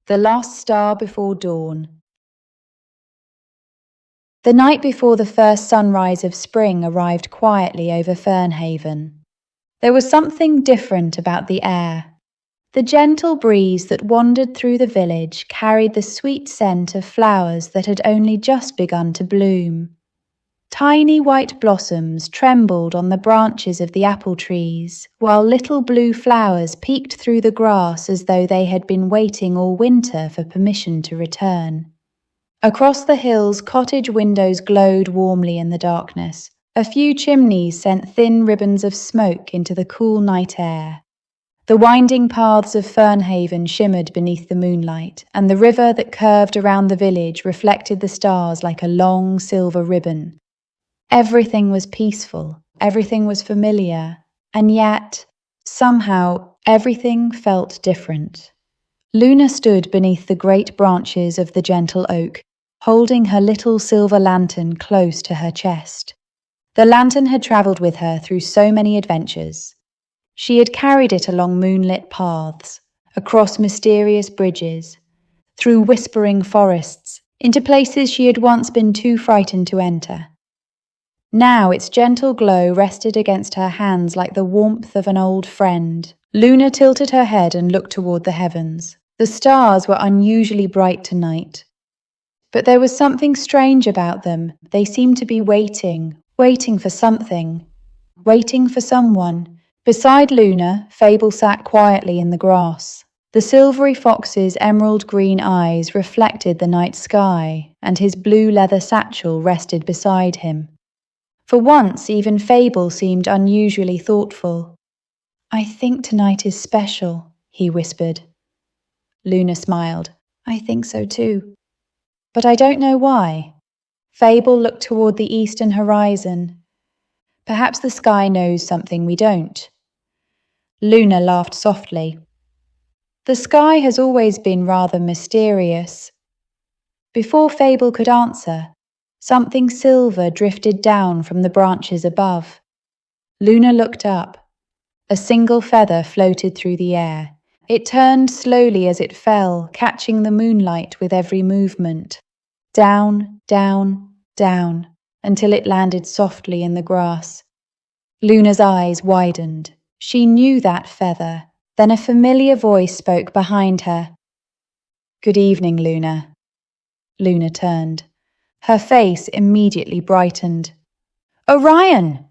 The Last Star Before Dawn. The night before the first sunrise of spring arrived quietly over Fernhaven. There was something different about the air. The gentle breeze that wandered through the village carried the sweet scent of flowers that had only just begun to bloom. Tiny white blossoms trembled on the branches of the apple trees, while little blue flowers peeked through the grass as though they had been waiting all winter for permission to return. Across the hills, cottage windows glowed warmly in the darkness. A few chimneys sent thin ribbons of smoke into the cool night air. The winding paths of Fernhaven shimmered beneath the moonlight, and the river that curved around the village reflected the stars like a long silver ribbon. Everything was peaceful, everything was familiar, and yet, somehow, everything felt different. Luna stood beneath the great branches of the gentle oak, holding her little silver lantern close to her chest. The lantern had travelled with her through so many adventures. She had carried it along moonlit paths, across mysterious bridges, through whispering forests, into places she had once been too frightened to enter. Now its gentle glow rested against her hands like the warmth of an old friend. Luna tilted her head and looked toward the heavens. The stars were unusually bright tonight. But there was something strange about them. They seemed to be waiting for something, waiting for someone. Beside Luna, Fable sat quietly in the grass. The silvery fox's emerald green eyes reflected the night sky, and his blue leather satchel rested beside him. For once, even Fable seemed unusually thoughtful. "I think tonight is special," he whispered. Luna smiled. "I think so too. But I don't know why." Fable looked toward the eastern horizon. "Perhaps the sky knows something we don't." Luna laughed softly. "The sky has always been rather mysterious." Before Fable could answer, something silver drifted down from the branches above. Luna looked up. A single feather floated through the air. It turned slowly as it fell, catching the moonlight with every movement. Down, down, down, until it landed softly in the grass. Luna's eyes widened. She knew that feather. Then a familiar voice spoke behind her. "Good evening, Luna." Luna turned. Her face immediately brightened. "Orion!"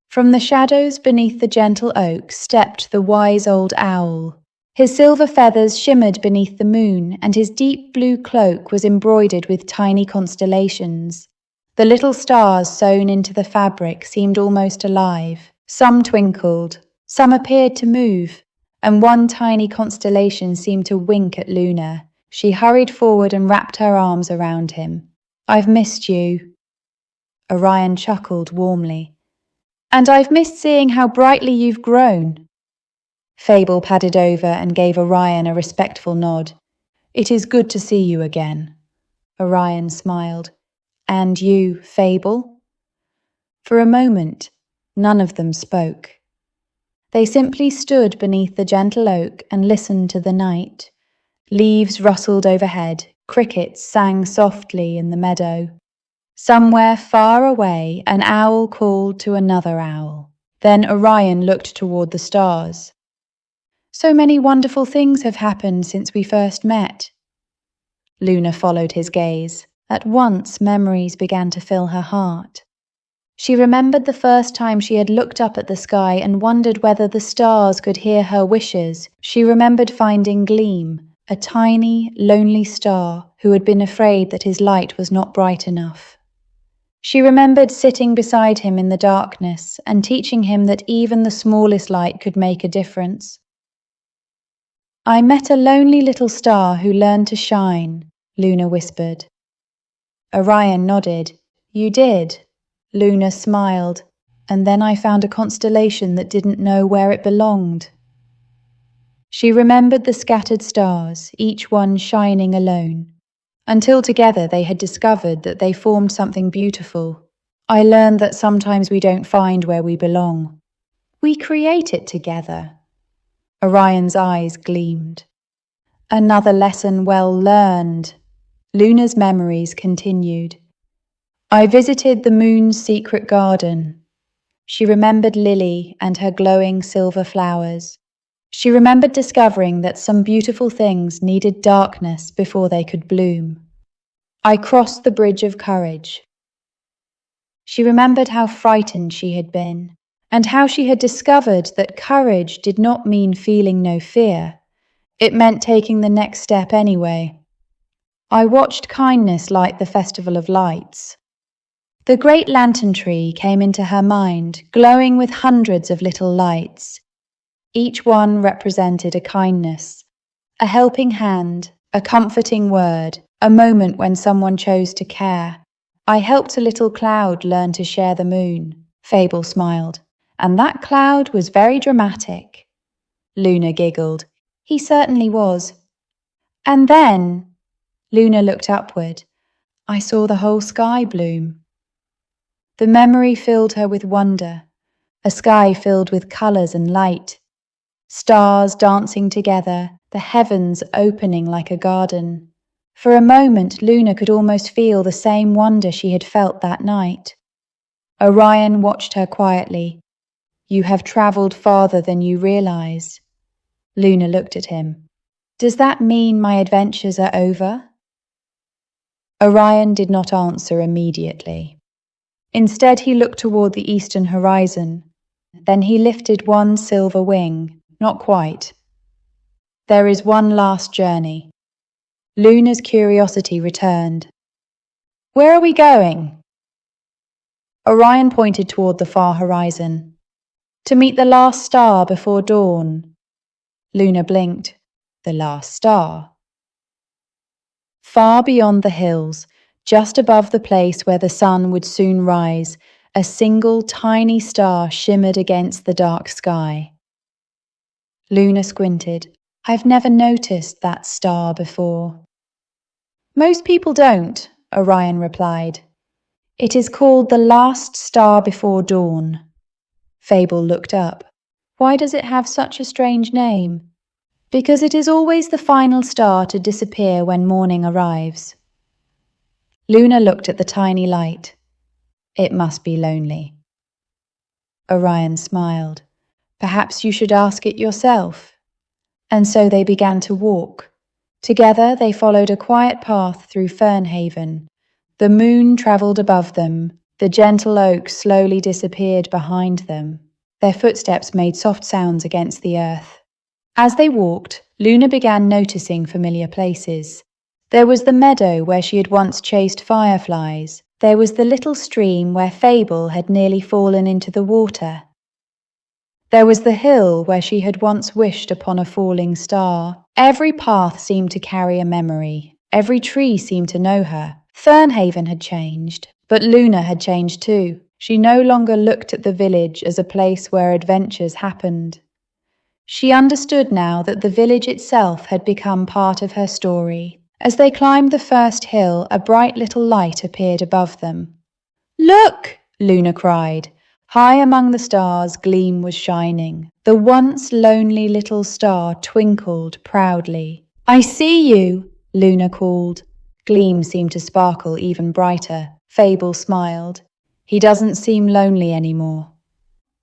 From the shadows beneath the gentle oak stepped the wise old owl. His silver feathers shimmered beneath the moon, and his deep blue cloak was embroidered with tiny constellations. The little stars sewn into the fabric seemed almost alive. Some twinkled, some appeared to move, and one tiny constellation seemed to wink at Luna. She hurried forward and wrapped her arms around him. "I've missed you." Orion chuckled warmly. "And I've missed seeing how brightly you've grown." Fable padded over and gave Orion a respectful nod. "It is good to see you again." Orion smiled. "And you, Fable?" For a moment, none of them spoke. They simply stood beneath the gentle oak and listened to the night. Leaves rustled overhead, crickets sang softly in the meadow. Somewhere far away, an owl called to another owl. Then Orion looked toward the stars. "So many wonderful things have happened since we first met." Luna followed his gaze. At once, memories began to fill her heart. She remembered the first time she had looked up at the sky and wondered whether the stars could hear her wishes. She remembered finding Gleam, a tiny, lonely star who had been afraid that his light was not bright enough. She remembered sitting beside him in the darkness and teaching him that even the smallest light could make a difference. "I met a lonely little star who learned to shine," Luna whispered. Orion nodded. "You did." Luna smiled. "And then I found a constellation that didn't know where it belonged." She remembered the scattered stars, each one shining alone. Until together they had discovered that they formed something beautiful. "I learned that sometimes we don't find where we belong. We create it together." Orion's eyes gleamed. Another lesson well learned. Luna's memories continued. I visited the moon's secret garden. She remembered Lily and her glowing silver flowers. She remembered discovering that some beautiful things needed darkness before they could bloom. I crossed the bridge of courage. She remembered how frightened she had been, and how she had discovered that courage did not mean feeling no fear. It meant taking the next step anyway. I watched kindness light the Festival of Lights. The great lantern tree came into her mind, glowing with hundreds of little lights. Each one represented a kindness, a helping hand, a comforting word, a moment when someone chose to care. I helped a little cloud learn to share the moon, Fable smiled, and that cloud was very dramatic. Luna giggled. He certainly was. And then, Luna looked upward. I saw the whole sky bloom. The memory filled her with wonder, a sky filled with colours and light. Stars dancing together, the heavens opening like a garden. For a moment, Luna could almost feel the same wonder she had felt that night. Orion watched her quietly. You have travelled farther than you realise. Luna looked at him. Does that mean my adventures are over? Orion did not answer immediately. Instead, he looked toward the eastern horizon. Then he lifted one silver wing. Not quite. There is one last journey. Luna's curiosity returned. Where are we going? Orion pointed toward the far horizon. To meet the last star before dawn. Luna blinked. The last star. Far beyond the hills, just above the place where the sun would soon rise, a single tiny star shimmered against the dark sky. Luna squinted. I've never noticed that star before. Most people don't, Orion replied. It is called the last star before dawn. Fable looked up. Why does it have such a strange name? Because it is always the final star to disappear when morning arrives. Luna looked at the tiny light. It must be lonely. Orion smiled. Perhaps you should ask it yourself. And so they began to walk. Together they followed a quiet path through Fernhaven. The moon travelled above them. The gentle oak slowly disappeared behind them. Their footsteps made soft sounds against the earth. As they walked, Luna began noticing familiar places. There was the meadow where she had once chased fireflies. There was the little stream where Fable had nearly fallen into the water. There was the hill where she had once wished upon a falling star. Every path seemed to carry a memory. Every tree seemed to know her. Fernhaven had changed, but Luna had changed too. She no longer looked at the village as a place where adventures happened. She understood now that the village itself had become part of her story. As they climbed the first hill, a bright little light appeared above them. Look! Luna cried. High among the stars, Gleam was shining. The once lonely little star twinkled proudly. I see you, Luna called. Gleam seemed to sparkle even brighter. Fable smiled. He doesn't seem lonely anymore.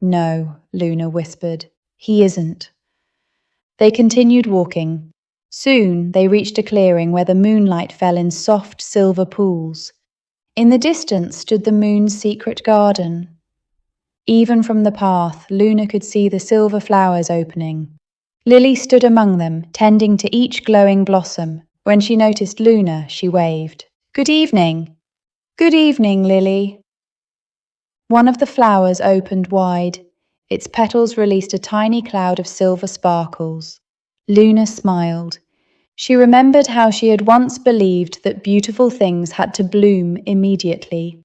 No, Luna whispered. He isn't. They continued walking. Soon they reached a clearing where the moonlight fell in soft silver pools. In the distance stood the moon's secret garden. Even from the path, Luna could see the silver flowers opening. Lily stood among them, tending to each glowing blossom. When she noticed Luna, she waved. Good evening. Good evening, Lily. One of the flowers opened wide. Its petals released a tiny cloud of silver sparkles. Luna smiled. She remembered how she had once believed that beautiful things had to bloom immediately.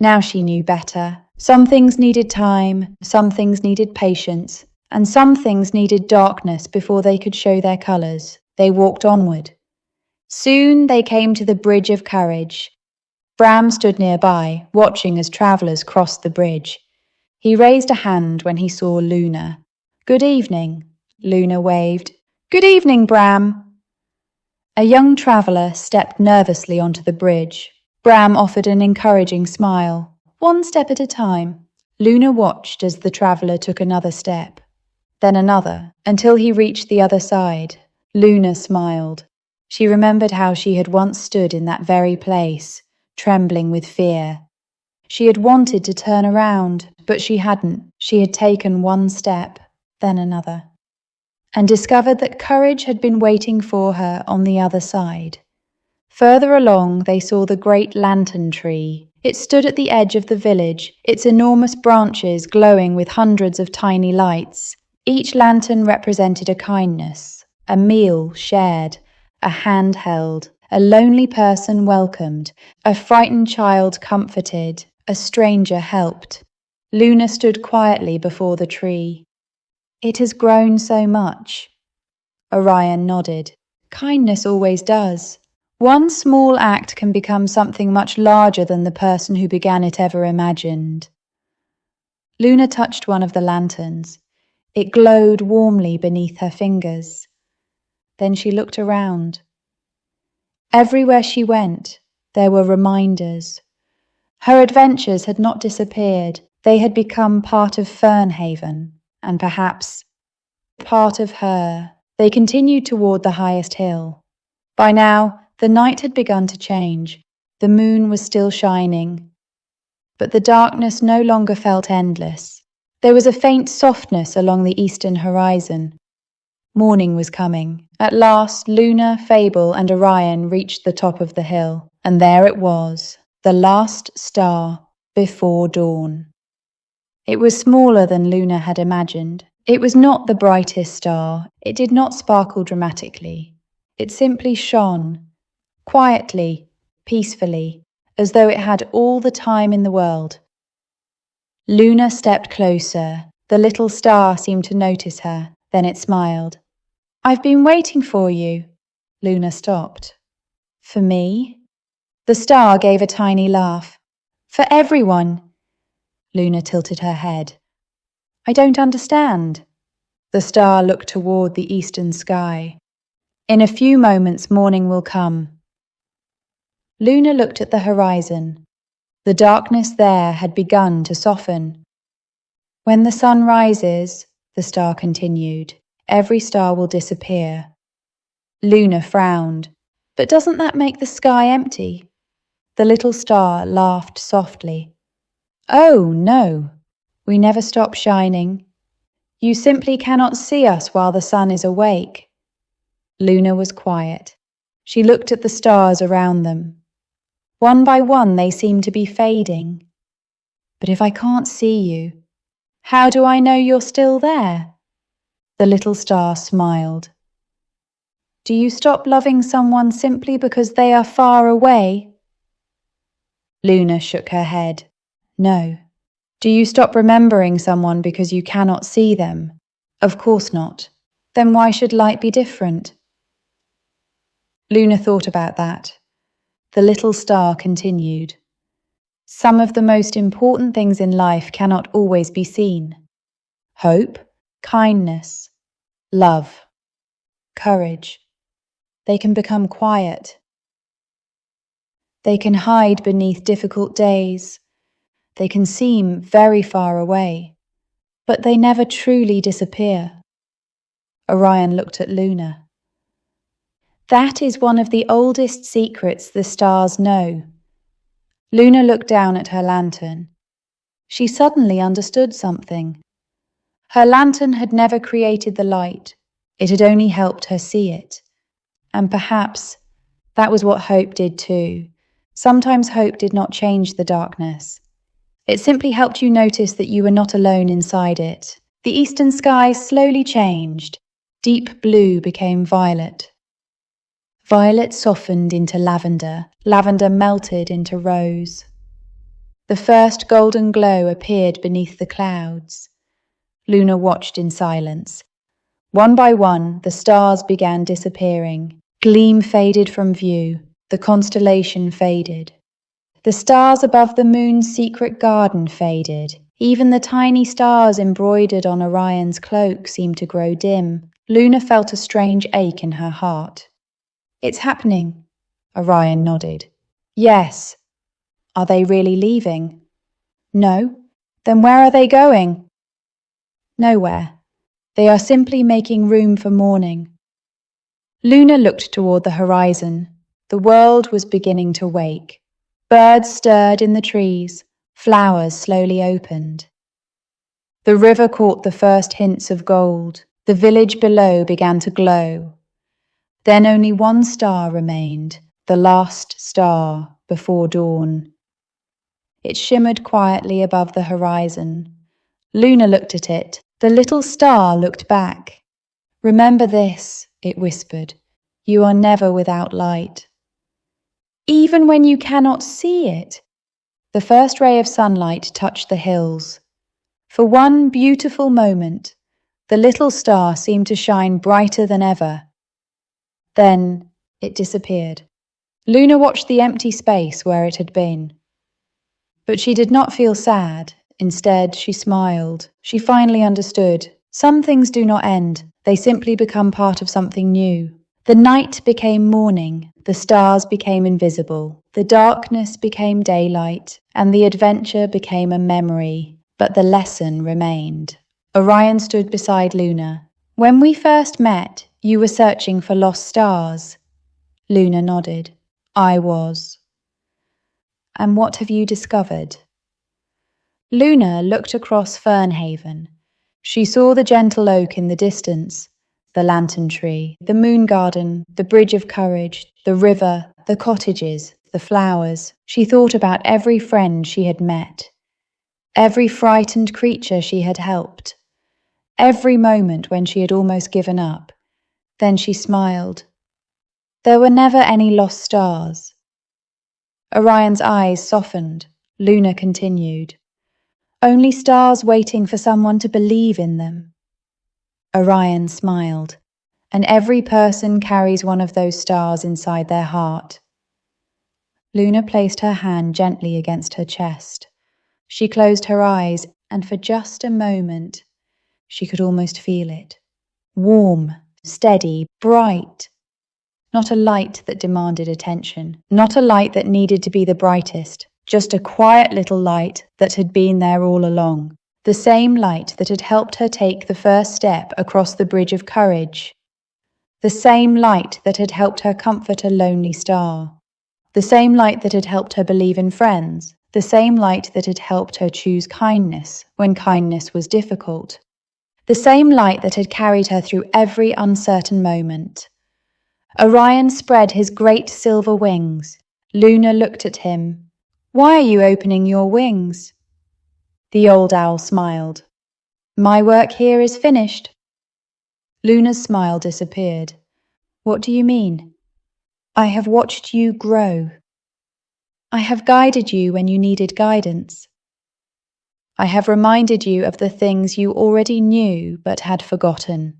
Now she knew better. Some things needed time, some things needed patience, and some things needed darkness before they could show their colours. They walked onward. Soon they came to the Bridge of Courage. Bram stood nearby, watching as travellers crossed the bridge. He raised a hand when he saw Luna. Good evening, Luna waved. Good evening, Bram. A young traveller stepped nervously onto the bridge. Bram offered an encouraging smile. "One step at a time." Luna watched as the traveller took another step, then another, until he reached the other side. Luna smiled. She remembered how she had once stood in that very place, trembling with fear. She had wanted to turn around, but she hadn't. She had taken one step, then another, and discovered that courage had been waiting for her on the other side. Further along, they saw the great lantern tree. It stood at the edge of the village, its enormous branches glowing with hundreds of tiny lights. Each lantern represented a kindness, a meal shared, a hand held, a lonely person welcomed, a frightened child comforted, a stranger helped. Luna stood quietly before the tree. "It has grown so much." Orion nodded. "Kindness always does. One small act can become something much larger than the person who began it ever imagined." Luna touched one of the lanterns. It glowed warmly beneath her fingers. Then she looked around. Everywhere she went, there were reminders. Her adventures had not disappeared. They had become part of Fernhaven, and perhaps part of her. They continued toward the highest hill. By now, the night had begun to change. The moon was still shining, but the darkness no longer felt endless. There was a faint softness along the eastern horizon. Morning was coming. At last, Luna, Fable, and Orion reached the top of the hill, and there it was, the last star before dawn. It was smaller than Luna had imagined. It was not the brightest star. It did not sparkle dramatically. It simply shone, quietly, peacefully, as though it had all the time in the world. Luna stepped closer. The little star seemed to notice her. Then it smiled. "I've been waiting for you." Luna stopped. "For me?" The star gave a tiny laugh. "For everyone." Luna tilted her head. "I don't understand." The star looked toward the eastern sky. "In a few moments, morning will come." Luna looked at the horizon. The darkness there had begun to soften. "When the sun rises," the star continued, "every star will disappear." Luna frowned. "But doesn't that make the sky empty?" The little star laughed softly. "Oh, no. We never stop shining. You simply cannot see us while the sun is awake." Luna was quiet. She looked at the stars around them. One by one they seemed to be fading. "But if I can't see you, how do I know you're still there?" The little star smiled. "Do you stop loving someone simply because they are far away?" Luna shook her head. "No." "Do you stop remembering someone because you cannot see them?" "Of course not." "Then why should light be different?" Luna thought about that. The little star continued. "Some of the most important things in life cannot always be seen. Hope, kindness, love, courage. They can become quiet. They can hide beneath difficult days. They can seem very far away, but they never truly disappear." Orion looked at Luna. "That is one of the oldest secrets the stars know." Luna looked down at her lantern. She suddenly understood something. Her lantern had never created the light. It had only helped her see it. And perhaps that was what hope did too. Sometimes hope did not change the darkness. It simply helped you notice that you were not alone inside it. The eastern sky slowly changed. Deep blue became violet. Violet softened into lavender. Lavender melted into rose. The first golden glow appeared beneath the clouds. Luna watched in silence. One by one, the stars began disappearing. Gleam faded from view. The constellation faded. The stars above the moon's secret garden faded. Even the tiny stars embroidered on Orion's cloak seemed to grow dim. Luna felt a strange ache in her heart. It's happening, Orion nodded. Yes. Are they really leaving? No. Then where are they going? Nowhere. They are simply making room for morning. Luna looked toward the horizon. The world was beginning to wake. Birds stirred in the trees. Flowers slowly opened. The river caught the first hints of gold. The village below began to glow. Then only one star remained, the last star before dawn. It shimmered quietly above the horizon. Luna looked at it. The little star looked back. Remember this, it whispered. You are never without light. Even when you cannot see it. The first ray of sunlight touched the hills. For one beautiful moment, the little star seemed to shine brighter than ever. Then it disappeared. Luna watched the empty space where it had been. But she did not feel sad. Instead, she smiled. She finally understood. Some things do not end. They simply become part of something new. The night became morning. The stars became invisible. The darkness became daylight. And the adventure became a memory. But the lesson remained. Orion stood beside Luna. When we first met, you were searching for lost stars. Luna nodded. I was. And what have you discovered? Luna looked across Fernhaven. She saw the gentle oak in the distance, the lantern tree, the moon garden, the bridge of courage, the river, the cottages, the flowers. She thought about every friend she had met, every frightened creature she had helped, every moment when she had almost given up. Then she smiled. There were never any lost stars. Orion's eyes softened. Luna continued. Only stars waiting for someone to believe in them. Orion smiled. And every person carries one of those stars inside their heart. Luna placed her hand gently against her chest. She closed her eyes, and for just a moment, she could almost feel it. Warm, steady, bright. Not a light that demanded attention, not a light that needed to be the brightest, just a quiet little light that had been there all along. The same light that had helped her take the first step across the bridge of courage. The same light that had helped her comfort a lonely star. The same light that had helped her believe in friends. The same light that had helped her choose kindness when kindness was difficult. The same light that had carried her through every uncertain moment. Orion spread his great silver wings. Luna looked at him. Why are you opening your wings? The old owl smiled. My work here is finished. Luna's smile disappeared. What do you mean? I have watched you grow. I have guided you when you needed guidance. I have reminded you of the things you already knew but had forgotten.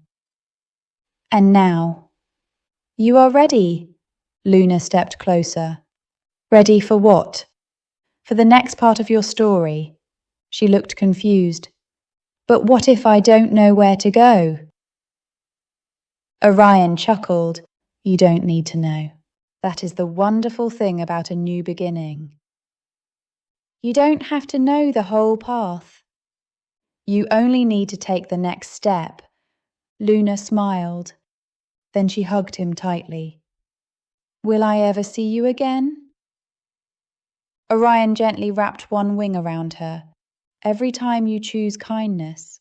And now, you are ready. Luna stepped closer. Ready for what? For the next part of your story. She looked confused. But what if I don't know where to go? Orion chuckled. You don't need to know. That is the wonderful thing about a new beginning. You don't have to know the whole path. You only need to take the next step. Luna smiled. Then she hugged him tightly. Will I ever see you again? Orion gently wrapped one wing around her. Every time you choose kindness.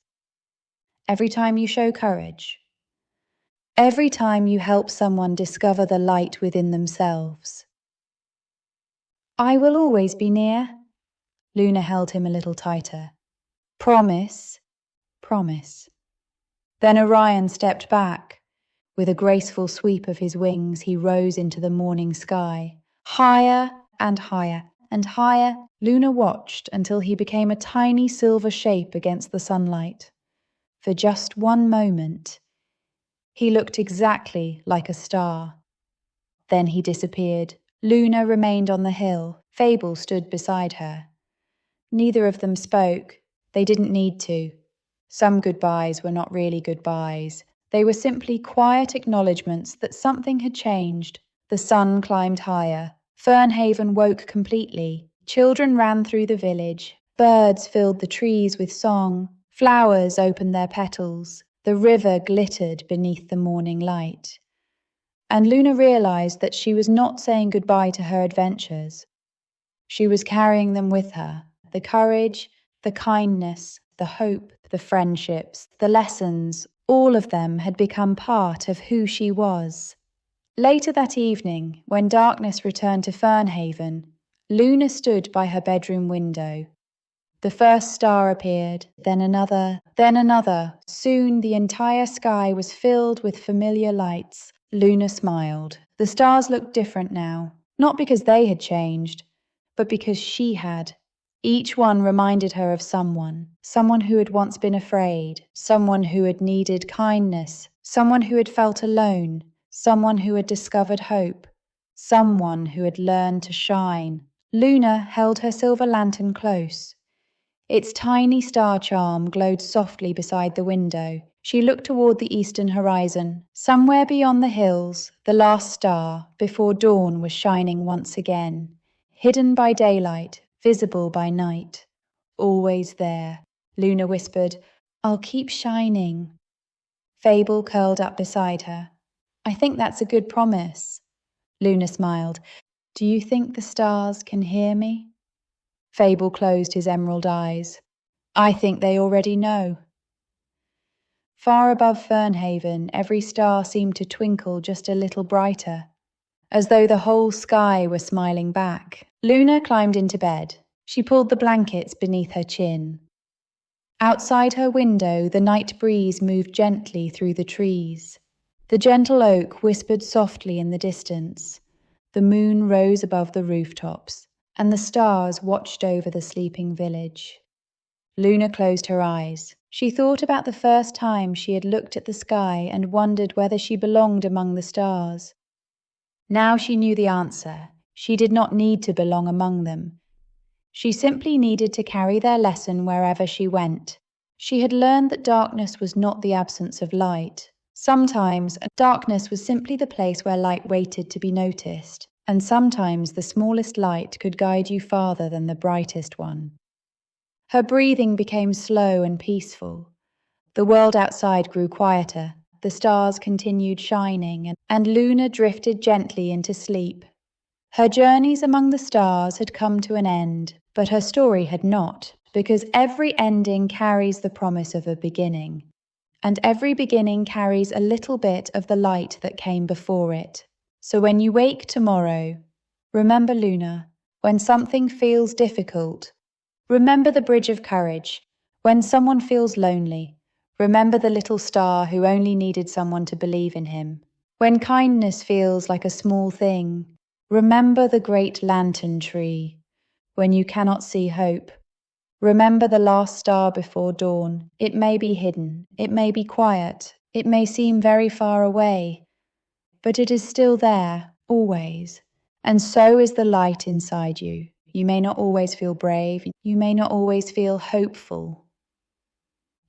Every time you show courage. Every time you help someone discover the light within themselves. I will always be near. Luna held him a little tighter. Promise. Promise. Then Orion stepped back. With a graceful sweep of his wings, he rose into the morning sky. Higher and higher and higher, Luna watched until he became a tiny silver shape against the sunlight. For just one moment, he looked exactly like a star. Then he disappeared. Luna remained on the hill. Fable stood beside her. Neither of them spoke. They didn't need to. Some goodbyes were not really goodbyes. They were simply quiet acknowledgements that something had changed, The sun climbed higher. Fernhaven woke completely. Children ran through the village. Birds filled the trees with song. Flowers opened their petals. The river glittered beneath the morning light. And Luna realized that she was not saying goodbye to her adventures. She was carrying them with her. The courage, the kindness, the hope, the friendships, the lessons, all of them had become part of who she was. Later that evening, when darkness returned to Fernhaven, Luna stood by her bedroom window. The first star appeared, then another, then another. Soon the entire sky was filled with familiar lights. Luna smiled. The stars looked different now, not because they had changed, but because she had. Each one reminded her of someone who had once been afraid, someone who had needed kindness, someone who had felt alone, someone who had discovered hope, someone who had learned to shine. Luna held her silver lantern close. Its tiny star charm glowed softly beside the window. She looked toward the eastern horizon. Somewhere beyond the hills, the last star, before dawn, was shining once again. Hidden by daylight, visible by night. Always there. Luna whispered, "I'll keep shining." Fable curled up beside her. "I think that's a good promise." Luna smiled. "Do you think the stars can hear me?" Fable closed his emerald eyes. "I think they already know." Far above Fernhaven, every star seemed to twinkle just a little brighter, as though the whole sky were smiling back. Luna climbed into bed. She pulled the blankets beneath her chin. Outside her window, the night breeze moved gently through the trees. The gentle oak whispered softly in the distance. The moon rose above the rooftops, and the stars watched over the sleeping village. Luna closed her eyes. She thought about the first time she had looked at the sky and wondered whether she belonged among the stars. Now she knew the answer. She did not need to belong among them. She simply needed to carry their lesson wherever she went. She had learned that darkness was not the absence of light. Sometimes darkness was simply the place where light waited to be noticed, and sometimes the smallest light could guide you farther than the brightest one. Her breathing became slow and peaceful. The world outside grew quieter. The stars continued shining, and Luna drifted gently into sleep. Her journeys among the stars had come to an end, but her story had not, because every ending carries the promise of a beginning, and every beginning carries a little bit of the light that came before it. So when you wake tomorrow, remember, Luna, when something feels difficult, remember the bridge of courage. When someone feels lonely, remember the little star who only needed someone to believe in him. When kindness feels like a small thing, remember the great lantern tree. When you cannot see hope, remember the last star before dawn. It may be hidden, it may be quiet, it may seem very far away, but it is still there, always. And so is the light inside you. You may not always feel brave, you may not always feel hopeful.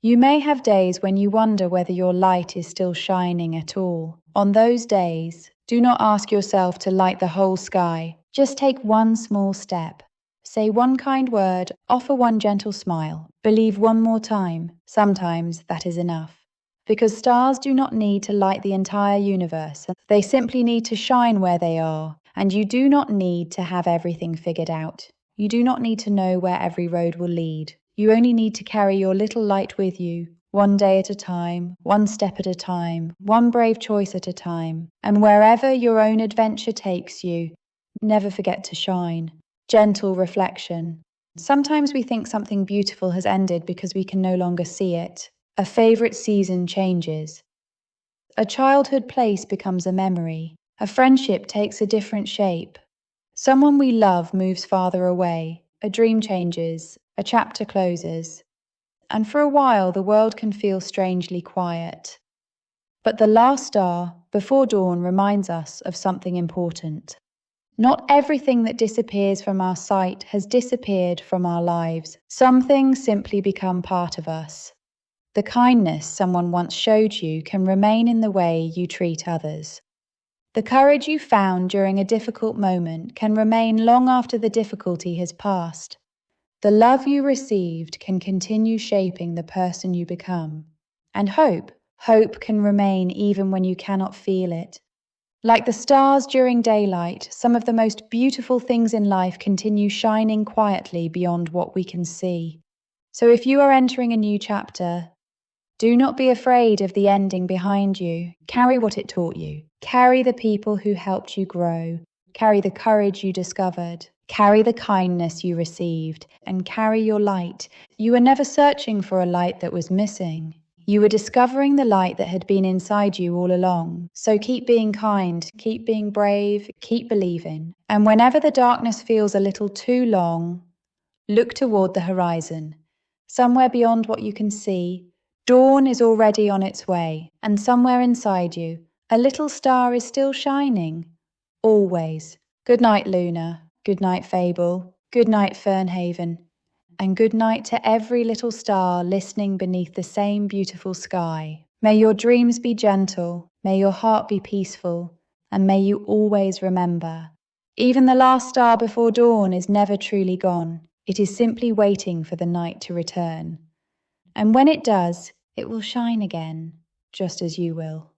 You may have days when you wonder whether your light is still shining at all. On those days, do not ask yourself to light the whole sky. Just take one small step. Say one kind word, offer one gentle smile, believe one more time. Sometimes that is enough. Because stars do not need to light the entire universe. They simply need to shine where they are. And you do not need to have everything figured out. You do not need to know where every road will lead. You only need to carry your little light with you, one day at a time, one step at a time, one brave choice at a time. And wherever your own adventure takes you, never forget to shine. Gentle reflection. Sometimes we think something beautiful has ended because we can no longer see it. A favorite season changes. A childhood place becomes a memory. A friendship takes a different shape. Someone we love moves farther away. A dream changes. A chapter closes. And for a while the world can feel strangely quiet. But the last star, before dawn, reminds us of something important. Not everything that disappears from our sight has disappeared from our lives. Some things simply become part of us. The kindness someone once showed you can remain in the way you treat others. The courage you found during a difficult moment can remain long after the difficulty has passed. The love you received can continue shaping the person you become. And hope can remain even when you cannot feel it. Like the stars during daylight, some of the most beautiful things in life continue shining quietly beyond what we can see. So if you are entering a new chapter, do not be afraid of the ending behind you. Carry what it taught you. Carry the people who helped you grow. Carry the courage you discovered. Carry the kindness you received. And carry your light. You were never searching for a light that was missing. You were discovering the light that had been inside you all along. So keep being kind, keep being brave, keep believing. And whenever the darkness feels a little too long, look toward the horizon. Somewhere beyond what you can see, dawn is already on its way, and somewhere inside you, a little star is still shining. Always. Good night, Luna. Good night, Fable. Good night, Fernhaven. And good night to every little star listening beneath the same beautiful sky. May your dreams be gentle, may your heart be peaceful, and may you always remember. Even the last star before dawn is never truly gone. It is simply waiting for the night to return. And when it does, it will shine again, just as you will.